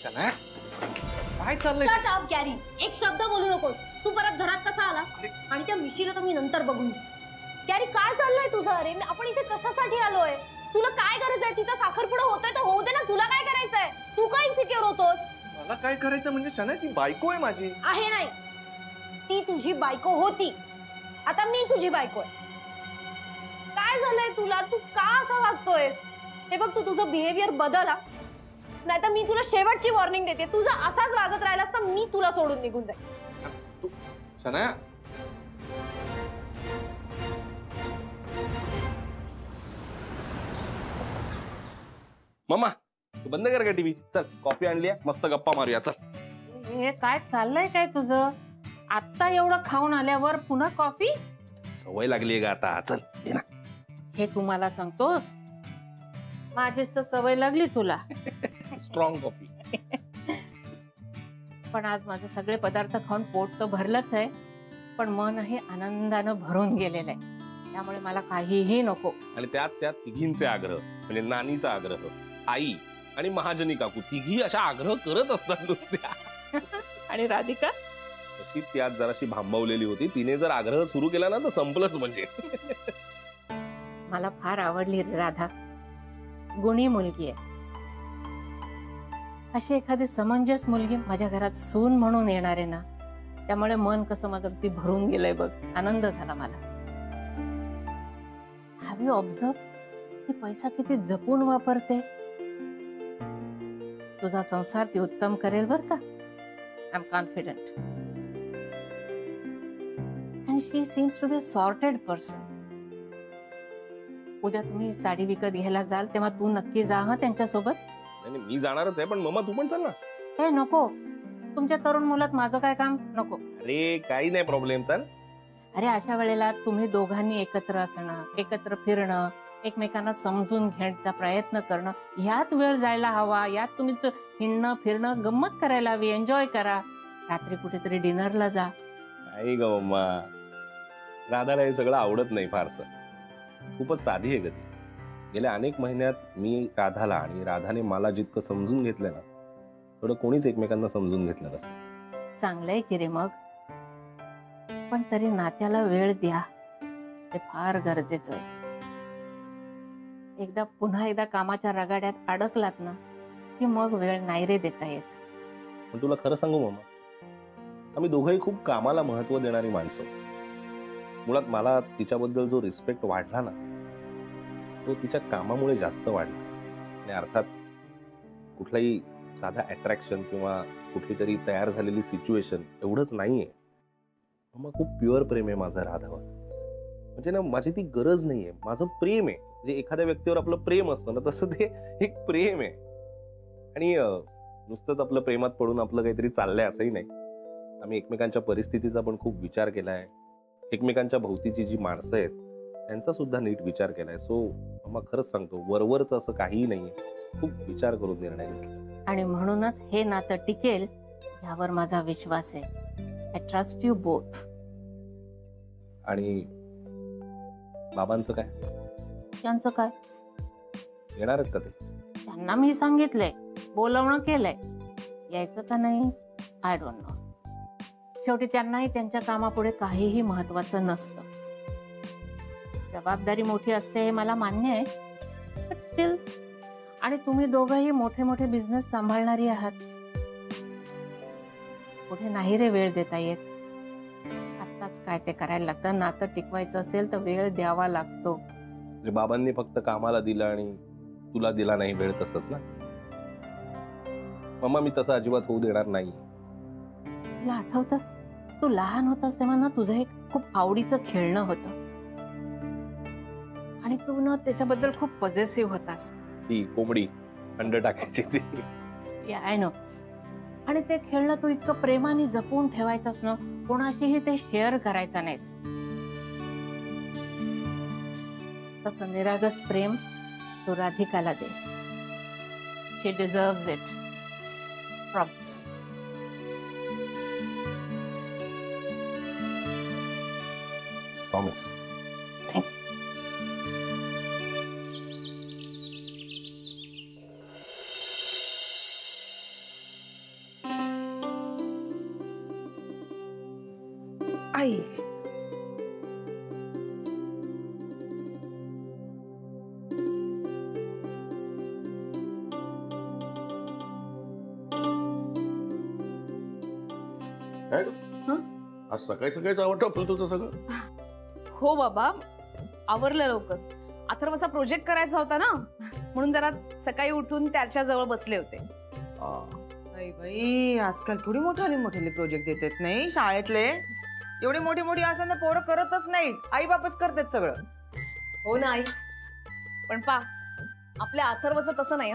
शनाया काय चाललंय? Shut up Gary, एक शब्द बोलू नकोस. तू परत घरात कसा आला? आणि त्या मिशीला तर मी नंतर बघून घेईन. गॅरी काय चाललंय तुझं? अरे आपण इथे कशासाठी आलोय? तुला काय गरज आहे? तिचा साखरपुडा होतोय तर होऊ दे ना. तुला काय करायचंय? तू काय इन्सिक्युअर होतोस? मला काय करायचं म्हणजे शनाया, ती बायको आहे माझी. आहे नाही, ती तुझी बायको होती, आता मी तुझी बायको आहे. काय झालंय तुला? तू का असं वागतोयस? हे बघ, तू तुझं बिहेवियर बदल हा, नाहीतर मी तुला शेवटची वॉर्निंग देते. तुझं असाच वागत राहिलास तर मी तुला सोडून निघून जाईल. तू शनाया, मम्मा तू बंद कर का टीव्ही. चल कॉफी आणली आहे, मस्त गप्पा मारूया. चल. हे काय चाललंय काय तुझं? आता एवढं खाऊन आल्यावर पुन्हा कॉफी? सवय लागली का आता? चल ये ना. हे तुम्हाला सांगतोस? माझीच तर सवय लागली तुला. Strong coffee. पण आज माझे सगळे पदार्थ खाऊन पोट तर भरलंच आहे, पण मन हे आनंदानं भरून गेलेलं आहे. त्यामुळे मला काहीही नको. आणि त्यात तिघींचे आग्रह, म्हणजे नानीचा आग्रह, आई आणि महाजनी काकू, तिघी अशा आग्रह करत असतात नुसत्या. आणि राधिका तशी त्यात जराशी भांबवलेली होती. तिने जर आग्रह सुरू केला ना तर संपलंच म्हणजे. मला फार आवडली रे राधा. गुणी मुलगी आहे. अशी एखादी समंजस मुलगी माझ्या घरात सून म्हणून येणार आहे ना, त्यामुळे मन कसं माझं अगदी भरून गेलंय बघ. आनंद झाला मला. हॅव यू ऑब्झर्व ती पैसा किती जपून वापरते? तुझा संसार ती उत्तम करेल बर का. I am confident. And she seems to be a sorted person. उद्या तुम्ही साडी विकत घ्यायला जाल तेव्हा तू नक्की जा हा त्यांच्यासोबत. नाही मी जाणारच आहे, पण मम्मा तू पण चल ना. हे नको, तुमच्या तरुण मुलात माझं काय काम? नको. अरे काही नाही प्रॉब्लेम, चल. अरे अशा वेळेला तुम्ही दोघांनी एकत्र असणं, एकत्र फिरणं, एकमेकांना समजून घ्यायचा प्रयत्न करणं, ह्यात वेळ जायला हवा. यात तुम्ही हिंडणं फिरणं, गंमत करायला हवी, एन्जॉय करा. रात्री कुठेतरी डिनरला जा. नाही ग मम्मा, राधाला हे सगळं आवडत नाही फारसं. खूपच साधी आहे ग ती. गेल्या अनेक महिन्यात मी राधाला आणि राधाने मला जितकं समजून घेतलं ना, थोडं कोणीच एकमेकांना समजून घेतलं नसतं. चांगलंय की रे मग, पण तरी नात्याला वेळ द्या, ते फार गरजेचं आहे. पुन्हा एकदा कामाच्या रगाड्यात अडकलात ना की मग वेळ नाही रे देता येत. पण तुला खरं सांगू मम्मा, आम्ही दोघंही खूप कामाला महत्व देणारी माणसं. मुळात मला तिच्याबद्दल जो रिस्पेक्ट वाढला ना, तो तिच्या कामामुळे जास्त वाढला. आणि अर्थात कुठलाही साधा अट्रॅक्शन किंवा कुठली तरी तयार झालेली सिच्युएशन एवढंच नाहीये. मग खूप प्युअर प्रेम आहे माझं राधावर. म्हणजे ना माझी ती गरज नाहीये, माझं प्रेम आहे. म्हणजे एखाद्या व्यक्तीवर आपलं प्रेम असतं ना, तसं ते एक प्रेम आहे. आणि नुसतंच आपलं प्रेमात पडून आपलं काहीतरी चाललंय असंही नाही. आम्ही एकमेकांच्या परिस्थितीचा पण खूप विचार केलाय. एकमेकांच्या भोवतीची जी माणसं आहेत त्यांचा सुद्धा नीट विचार केलाय. सो मग खरंच सांगतो, वरवरच असं काहीही नाहीये. खूप विचार करून निर्णय घेतला. आणि म्हणूनच हे नातं टिकेल यावर माझा विश्वास आहे. I trust you both. आणि बाबांचं काय? त्यांचं काय? येणार आहेत का ते? त्यांना मी सांगितलंय, बोलवणं केलंय. यायचं का नाही आय डोंट नो. शेवटी त्यांनाही त्यांच्या कामापुढे काहीही महत्वाचं नसतं. जबाबदारी मोठी असते हे मला मान्य आहे, बट स्टील. आणि तुम्ही दोघंही मोठे मोठे बिझनेस सांभाळणारी आहात. पुढे नाही रे वेळ देता येत. आत्ताच काय ते करायला लागतं. नातं टिकवायचं असेल तर वेळ द्यावा लागतो. बाबांनी फक्त कामाला दिला आणि तुला दिला नाही वेळ, तसंच ना मम्मा? मी तसं अजिबात होऊ देणार नाही. तुला आठवतं तू लहान होतास तेव्हा ना तुझं एक खूप आवडीचं खेळणं होतं आणि तू ना त्याच्याबद्दल खूप पॉझिटिव्ह होतास. ती कोंबडी अंड टाकायची ती. I know. आणि ते खेळणं तू इतकं प्रेमाने जपून ठेवायचंस ना, कोणाशीही ते शेअर करायचं नाहीस. तसं निरागस प्रेम तू राधिकाला दे. शी डिझर्व्स इट. प्रॉमिस. प्रॉमिस. आई काय हं? आज सकाळी सकाळीच आवडतं फुल तुझं सगळं. हो बाबा, आवरलं लवकर. अथर्वचा प्रोजेक्ट करायचा होता ना, म्हणून जरा सकाळी उठून त्याच्या जवळ बसले होते. बाई बाई, आजकाल थोडी मोठे प्रोजेक्ट देतात नाही शाळेतले. एवढे मोठी असताना पोरं करतच नाहीत, आई बापच करतात सगळं. हो ना आई, पण पा आपल्या अथर्वचं तसं नाही.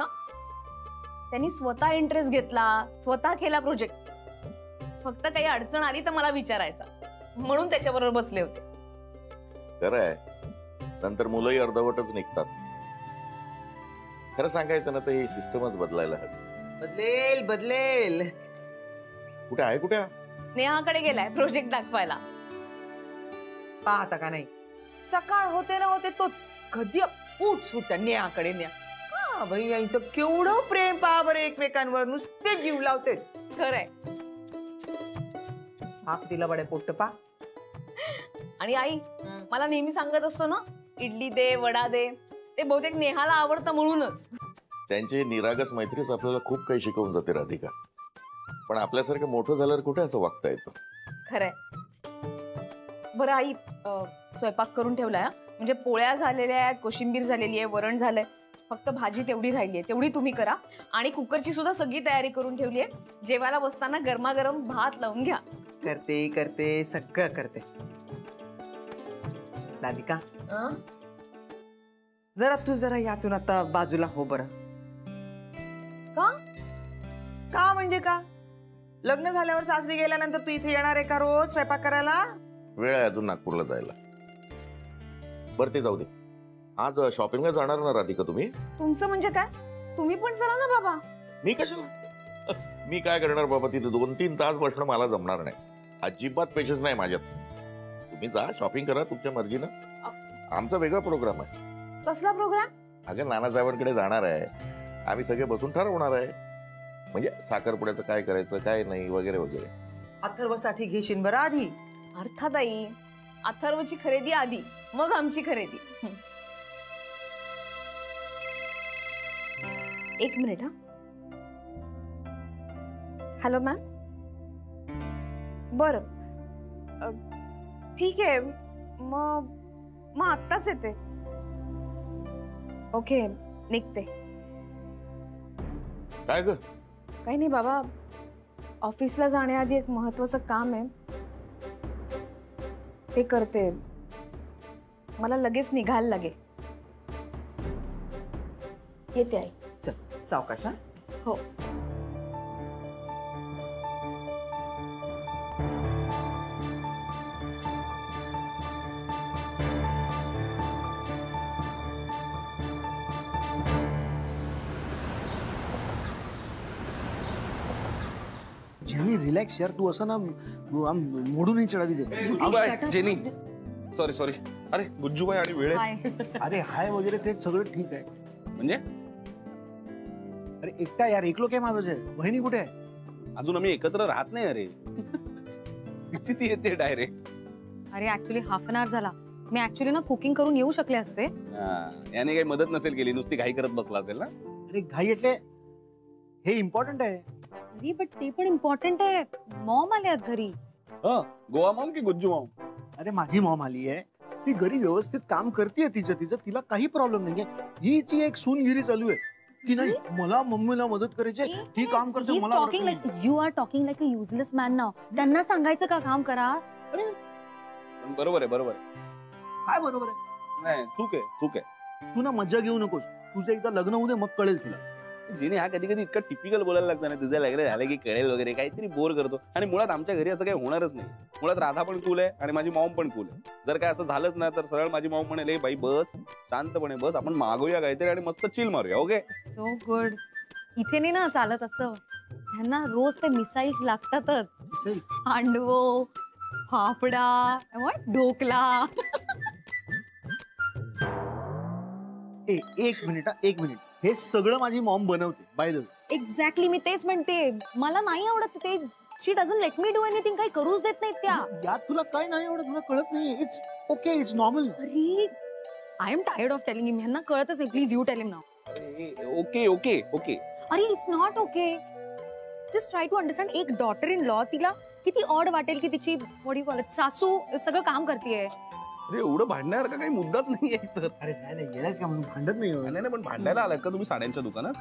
त्यांनी स्वतः इंटरेस्ट घेतला, स्वतः केला प्रोजेक्ट. फक्त काही अडचण आली तर मला विचारायचा, म्हणून त्याच्याबरोबर बसले होते. खरं आहे, नंतर मुलंही अर्धवटच निघतात. खरं सांगायचं ना तर ही सिस्टमच बदलायला हवी. बदलेल. कुठे आहे कुठे? नेहाकडे गेलाय प्रोजेक्ट दाखवायला. पाहता का नाही, सकाळ होते ना होते तोच कधी उठ सुट्ट्या नेहाकडे न्या. हा भाई, यांचं केवढं प्रेम पहा बरं एकमेकांवर, नुसते जीव लावते. खरंय. पाक दिला बडे पोट्ट पा. आणि आई मला नेहमी सांगत असतो ना, इडली दे वडा दे, ते बहुतेक नेहाला आवडतं म्हणूनच. त्यांची निरागस मैत्रीच आपल्याला खूप काही शिकवून जाते राधिका. पण आपल्यासारखं मोठं झाल्यावर कुठे असं वागता येतं? खरंय. बरं आई, स्वयंपाक करून ठेवलाय. म्हणजे पोळ्या झालेल्या आहेत, कोशिंबीर झालेली आहे, वरण झालंय, फक्त भाजी तेवढी राहिली आहे, तेवढी तुम्ही करा. आणि कुकरची सुद्धा सगळी तयारी करून ठेवली आहे. जेवायला बसताना गरमागरम भात लावून घ्या. करते सगळं करते. राधिका, जरा यातून आता बाजूला हो बरं. का म्हणजे का? लग्न झाल्यावर सासरी गेल्यानंतर तू इथे येणार आहे का रोज स्वयंपाक करायला? वेळ आहे अजून नागपूरला जायला. बरं ते जाऊ दे. आज शॉपिंगला जाणार ना राधिका तुम्ही? तुमचं म्हणजे काय? तुम्ही पण चला ना बाबा. मी कशाला? मी काय करणार बाबा, तिथे 2-3 तास बसणं मला जमणार नाही. अजिबात पेशन्स नाही माझ्यात. तुम्ही जा, शॉपिंग करा तुमच्या मर्जीनं. आमचा वेगळा प्रोग्राम आहे. कसला प्रोग्राम? अगं नानासाहेबांकडे जाणार आहे. आम्ही सगळे बसून ठरवणार आहे, म्हणजे साखरपुड्याचं काय करायचं काय नाही वगैरे वगैरे. अथर्वसाठी घेशील बरं आधी? अर्थात आई, अथर्वची खरेदी आधी, मग आमची खरेदी. एक मिनिट. Hello ma'am. बर, ठीक आहे. मग आत्ताच येते. ओके, निघते. काय ग? काही नाही बाबा, ऑफिसला जाण्याआधी एक महत्वाचं काम आहे, ते करते. मला लगेच निघायला लागेल. येते आई. चल सावकाश. हो. जेनी रिलॅक्स यार, तू असं ना मोडूनही चढावी दे. Jenny, sorry. अरे गुज्जूबाई आणि वेळ. अरे हाय वगैरे ते सगळं ठीक आहे. म्हणजे अरे एकटा यार, एकलो काय माझं आहे. वहिनी कुठे आहे? अजून आम्ही एकत्र राहत नाही. अरे ती येते डायरेक्ट. अरे ऍक्च्युली हाफ एन आवर झाला. मी ऍक्च्युली ना कुकिंग करून येऊ शकले असते. याने काही मदत नसेल केली, नुसती घाई करत बसला असेल ना. अरे घाई એટલે हे इम्पॉर्टंट आहे. अरे बट ते पण इम्पॉर्टंट आहे. मॉम आले आहेत घरी. गोवा मॉम की गुज्जू मॉम? अरे माझी मॉम आली आहे. ती घरी व्यवस्थित काम करते तिचं, तिला काही प्रॉब्लेम नाहीये. हिची एक सूनगिरी चालू आहे की नाही, मला मम्मीला मदत करायची, ती काम करते. He's talking like you are talking like a useless man now. त्यांना सांगायचं का काम करा? बरोबर आहे. काय बरोबर आहे? नाही, चूक आहे. तू ना मज्जा घेऊ नकोस. तुझं एकदा लग्न होऊ दे, मग कळेल तुला. जिने हा कधी कधी इतका टिपिकल बोलायला लागतं ना, तुझं लग्न झालं की कळेल वगैरे, काहीतरी बोर करतो. आणि मुळात आमच्या घरी असं काही होणारच नाही. मुळात राधा पण कूल आहे आणि माझी मॉम पण कूल आहे. जर काय असं झालंच ना तर सरळ माझी मॉम म्हणेल, बाई बस, शांतपणे बस, आपण मागूया काहीतरी आणि मस्त चिल मारूया. Okay, so good. इथे नाही ना चालत असं. ह्यांना रोज ते मिसाईल्स लागतातच. हांडवो, फाफडा, ढोकला. एक मिनिट. हे सगळं माझी मॉम बनवते बाय द वे. एक्झॅक्टली, मी तेच म्हणते. मला नाही आवडत ते she doesn't let me do anything. काही करूच देत नाहीत त्या. यात तुला काय नाही एवढं, तुला कळत नाहीये. It's okay, it's normal. अरे I am tired of telling him. ह्यांना कळतच नाही. Please you tell him now. Okay okay okay. अरे it's not okay. Just try to understand. एक डॉटर इन लॉ, तिला किती ऑड वाटेल की तिची व्हॉट यू कॉल इट सासू सगळं काम करतेय. अरे एवढं भांडण्यासारखा काही मुद्दाच नाही आहे तर. अरे नाही येण्यास का म्हणून भांडत नाही. नाही नाही, पण भांडायला आलात का तुम्ही साड्यांच्या दुकानात?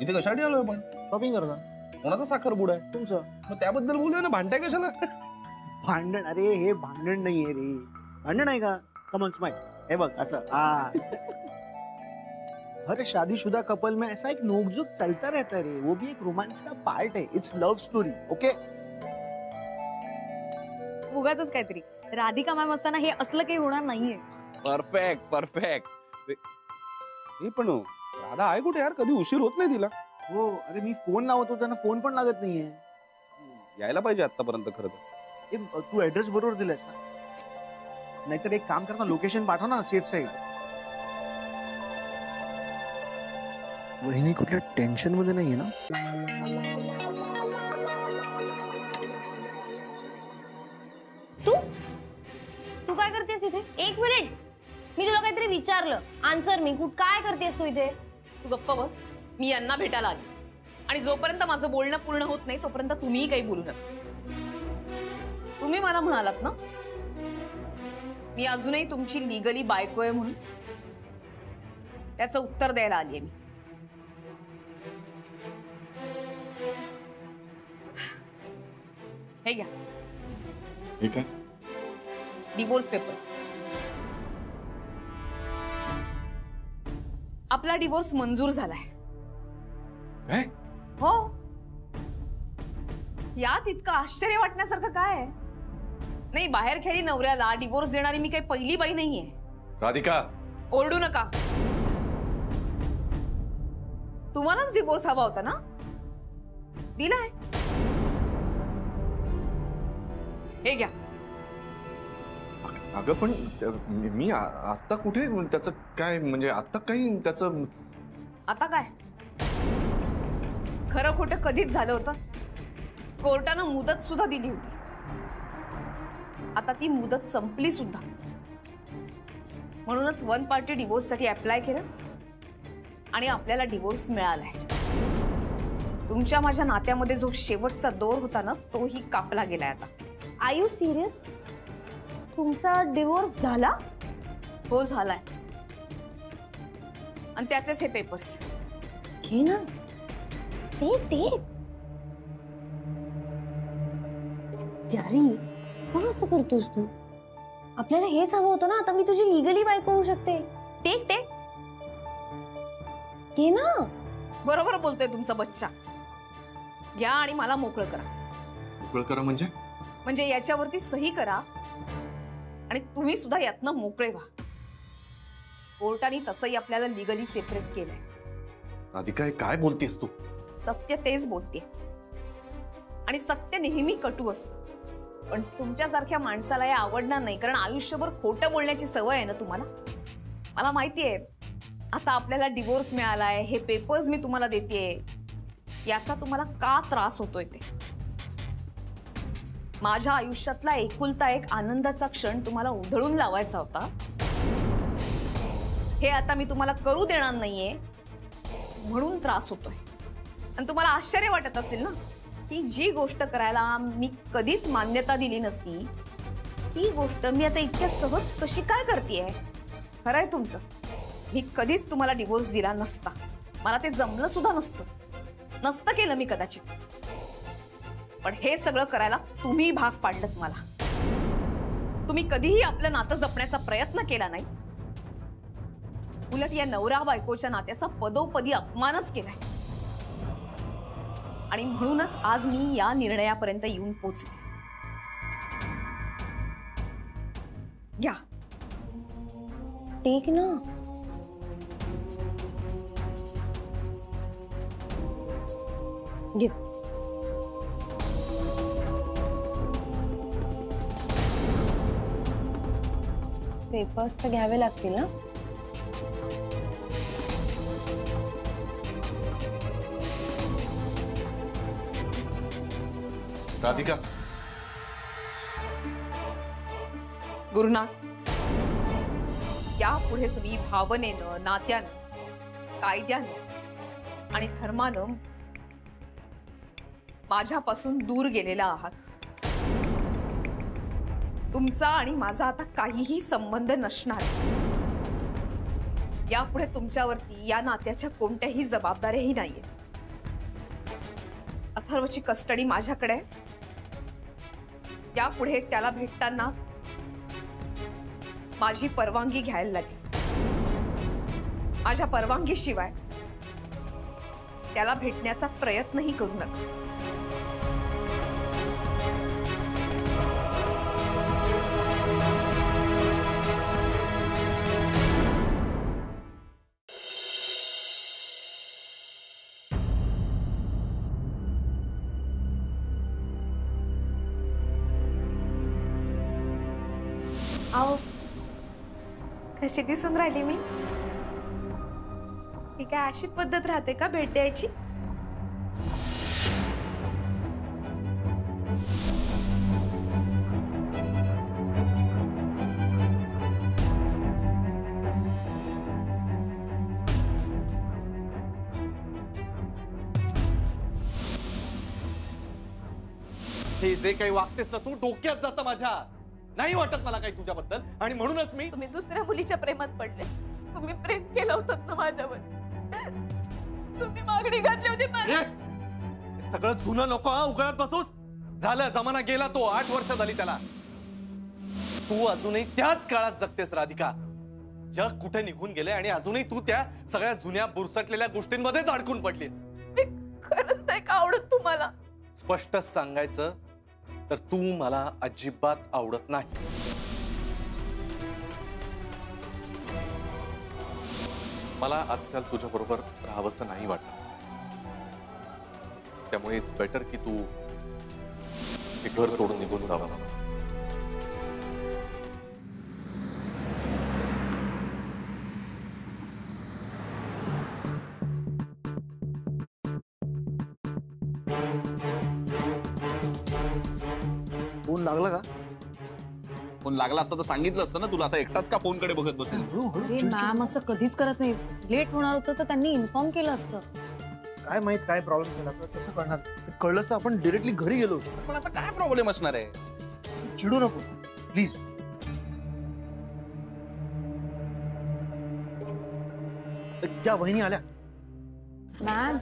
इथे कशासाठी आलोय आपण? शॉपिंग करता कोणाचा साखरपुडा आहे तुमचं? मग त्याबद्दल बोलूया ना, भांडताय कशाला? भांडण? अरे हे भांडण नाहीये रे. भांडण आहे का? Come on smile. हे बघ असं. हर शादीशुदा कपल में ऐसा एक नोकझोक चलता रहता है रे. वो भी एक रोमांस का पार्ट है. It's love story. ओके. उगाचच काहीतरी. राधिका मॅम असताना हे असलं काही होणार नाहीये. Perfect perfect. हे पण राधा आहे कुठे यार? कधी उशीर होत नाही तिला. हो. अरे मी फोन लावत होता ना, फोन पण लागत नाहीये. यायला पाहिजे आतापर्यंत खरं तर. तू ऍड्रेस बरोबर दिलास ना? नाहीतर एक काम कर ना, लोकेशन पाठव ना सेफ साईड. वहिनी कुठल्या टेन्शन मध्ये नाहीये ना? तू काय करतेस इथे? एक मिनिट. मी तुला काहीतरी विचारलं. आन्सर मी. काय करतेस तू इथे? तू गप्प बस. मी यांना भेटायला आली आणि जोपर्यंत माझं बोलणं पूर्ण होत नाही तोपर्यंत तुम्हीही काही बोलू नका. तुम्ही मला म्हणालात ना मी अजूनही तुमची लिगली बायको आहे म्हणून, त्याचं उत्तर द्यायला आलीये मी. हे घ्या. ठीक आहे. Divorce paper. आपला डिवोर्स मंजूर झालाय. काय? हो. यात इतकं आश्चर्य वाटण्यासारखं काय आहे? नाही, बाहेर खेळी नवऱ्याला डिवोर्स देणारी मी काही पहिली बाई नाहीये. राधिका ओरडू नका. तुम्हालाच डिवोर्स हवा होता ना? दिलाय. हे घ्या. अगं पण मी आता कुठे त्याचं काय, म्हणजे आता काही त्याचं. आता काय? खरं खोटं कधीच झालं होतं. कोर्टानं मुदत सुद्धा दिली होती. आता ती मुदत संपली सुद्धा. म्हणूनच वन पार्टी डिवोर्स साठी अप्लाय केलं आणि आपल्याला डिवोर्स मिळालाय. तुमच्या माझ्या नात्यामध्ये जो शेवटचा दोर होता ना, तोही कापला गेलाय आता. Are you serious? तुमचा डिवोर्स झाला? हो, झालाय. आणि त्याचेच हे पेपर्स. घे ना. ते त्यारी का असं करतोस तू? आपल्याला हेच हवं होतं ना. आता मी तुझी लिगली बायको होऊ शकते. टेक घे ना. बरोबर बोलतोय तुमचा बच्चा. घ्या आणि मला मोकळं करा. मोकळं करा म्हणजे? म्हणजे याच्यावरती सही करा आणि तुम्ही सुद्धा यातनं मोकळे व्हा. कोर्टाने तसंही आपल्याला लिगली सेपरेट केलंय. राधिका काय बोलतेस तू? सत्य तेच बोलते. आणि सत्य नेहमी कटू असतं. पण तुमच्यासारख्या माणसाला हे आवडणार नाही, कारण आयुष्यभर खोटं बोलण्याची सवय आहे ना तुम्हाला. मला माहितीये आता आपल्याला डिवोर्स मिळालाय, हे पेपर्स मी तुम्हाला देतेय, याचा तुम्हाला का त्रास होतोय ते. माझ्या आयुष्यातला एकुलता एक आनंदाचा क्षण तुम्हाला उधळून लावायचा होता. हे आता मी तुम्हाला करू देणार नाहीये म्हणून त्रास होतोय. आणि तुम्हाला आश्चर्य वाटत असेल ना की जी गोष्ट करायला मी कधीच मान्यता दिली नसती, ती गोष्ट मी आता इतक्या सहज कशी काय करतेय. खरंय तुमचं, मी कधीच तुम्हाला डिवोर्स दिला नसता. मला ते जमलं सुद्धा नसतं केलं मी कदाचित. पण हे सगळं करायला तुम्ही भाग पाडलत मला. तुम्ही कधीही आपलं नातं जपण्याचा प्रयत्न केला नाही. उलट या नवरा बायकोच्या नात्याचा पदोपदी अपमानच केलाय. आणि म्हणूनच आज मी या निर्णयापर्यंत येऊन पोचले. घ्या. टेक ना. गिव. पेपर्स तर घ्यावे लागतील ना? राधिका, गुरुनाथ, यापुढे तुम्ही भावनेनं, नात्यानं, कायद्यानं आणि धर्मानं माझ्यापासून दूर गेलेला आहात. तुमचा आणि माझा आता काहीही संबंध नसणार. यापुढे तुमच्यावरती या नात्याच्या कोणत्याही जबाबदाऱ्याही नाहीये. अथर्वची कस्टडी माझ्याकडे आहे. यापुढे त्याला भेटताना माझी परवानगी घ्यायला लागेल. माझ्या परवानगीशिवाय त्याला भेटण्याचा प्रयत्नही करू नका. आओ, कशी दिसून राहिली मी? ही काय अशी पद्धत राहते का भेट द्यायची? हे जे काही वागतेस ना तू, डोक्यात जातं माझ्या. नाही वाटत मला काही तुझ्याबद्दल, आणि म्हणूनच मी तुम्ही दुसऱ्या मुलीच्या प्रेमात पडले. तुम्ही प्रेम केलं होतं ना माझ्यावर. तुम्ही मागणी घातली होती मला. हे सगळं जुनं नको हा उघडत बसूस. झालं, जमाना गेला तो. 8 वर्ष झाली त्याला. तू अजूनही त्याच काळात जगतेस राधिका. जग कुठे निघून गेले आणि अजूनही तू त्या सगळ्या जुन्या बुरसटलेल्या गोष्टींमध्येच अडकून पडलीस. मी खरंच नाही का आवडत तुम्हाला? स्पष्ट सांगायचं तर तू मला अजिबात आवडत नाही. मला आजकाल तुझ्या बरोबर राहावंसं नाही वाटत. त्यामुळे इट्स बेटर की तू हे घर सोडून निघून जावास. फोन लागला का? फोन लागला असता तर सांगितलं असतं ना तुला. असा एकटाच का फोन कडे बघत बसेल? हळूहळू अरे चिडचिड. मॅम असं कधीच करत नाही. लेट होणार होतं तर त्यांनी इन्फॉर्म केलं असतं. काय माहित काय प्रॉब्लेम झाला तर कसं कळणार? ते कळलं तर आपण डिरेक्टली घरी गेलो असतो. पण आता काय प्रॉब्लेम असणार आहे? चिडू नको प्लीज. त्या वहिनी आल्या. मॅम,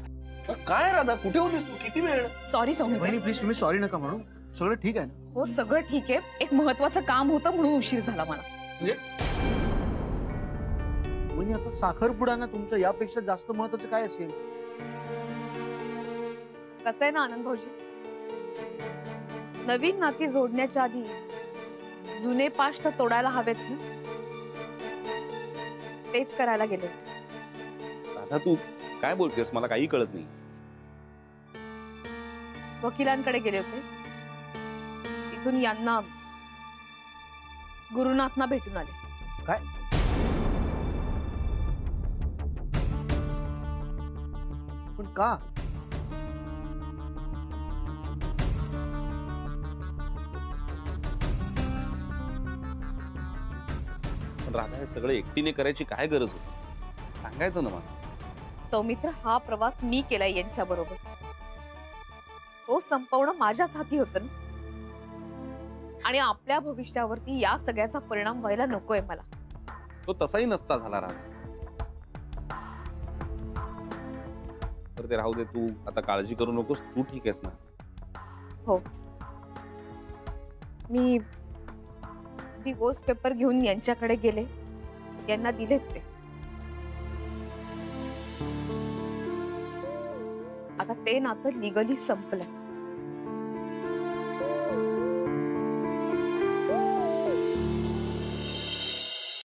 काय राधा, कुठे होतीस तू? किती वेळ? सॉरी सौमित्र. वहिनी प्लीज तुम्ही सॉरी नका म्हणू. सगळं ठीक आहे ना? हो, सगळं ठीक आहे. एक महत्वाचं काम होतं म्हणून उशीर झाला मला. वहिनी आता साखरपुडा ना तुमचं, यापेक्षा जास्त महत्वाचं काय असेल? कसं आहे ना आनंद भाऊजी, नवीन नाती जोडण्याच्या आधी जुने पाश तर तोडायला हवेत ना. तेच करायला गेले. राधा तू काय बोलतेस? मला काही कळत नाही. वकिलांकडे गेले होते. तिथून यांना गुरुनाथना भेटून आले. काय? पण का? पण राधा हे सगळं एकटीने करायची काय गरज होती? सांगायचं ना मला. सौमित्र, हा प्रवास मी केलाय यांच्या बरोबर. तो संपवणं माझ्याच हाती होतं ना. आणि आपल्या भविष्यावरती या सगळ्याचा परिणाम व्हायला नकोय मला. तो तसाही नसता झाला राधा. तर ते राहू दे. तू आता काळजी करू नकोस. तू ठीक आहेस ना? हो, मी डिवोर्स पेपर घेऊन यांच्याकडे गेले. यांना दिलेत ते. आता ते नातं लिगली संपलंय.